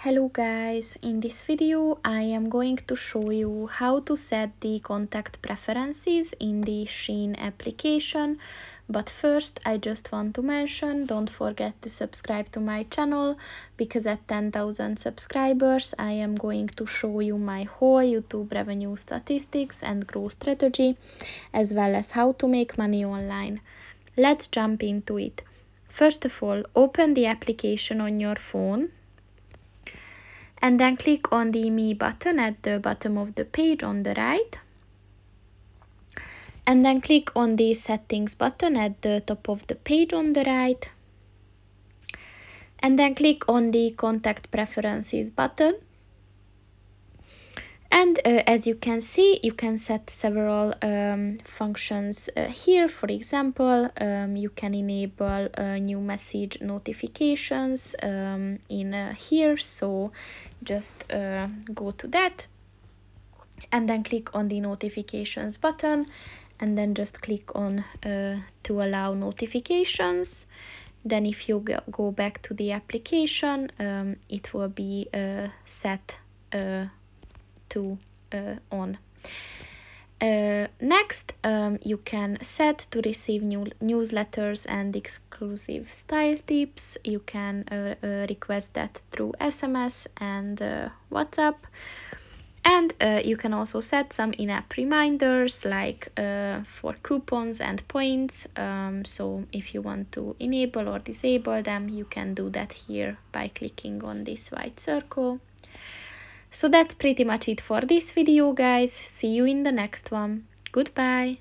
Hello guys, in this video I am going to show you how to set the contact preferences in the SHEIN application. But first I just want to mention, don't forget to subscribe to my channel, because at 10,000 subscribers I am going to show you my whole YouTube revenue statistics and growth strategy, as well as how to make money online. Let's jump into it. First of all, open the application on your phone. And then click on the Me button at the bottom of the page on the right. And then click on the Settings button at the top of the page on the right. And then click on the Contact Preferences button. And as you can see, you can set several functions here. For example, you can enable new message notifications in here. So just go to that and then click on the Notifications button, and then just click on to allow notifications. Then if you go back to the application, it will be set to on. Next, you can set to receive new newsletters and exclusive style tips. You can request that through SMS and WhatsApp. And you can also set some in-app reminders, like for coupons and points. So if you want to enable or disable them, you can do that here by clicking on this white circle. So that's pretty much it for this video, guys. See you in the next one. Goodbye.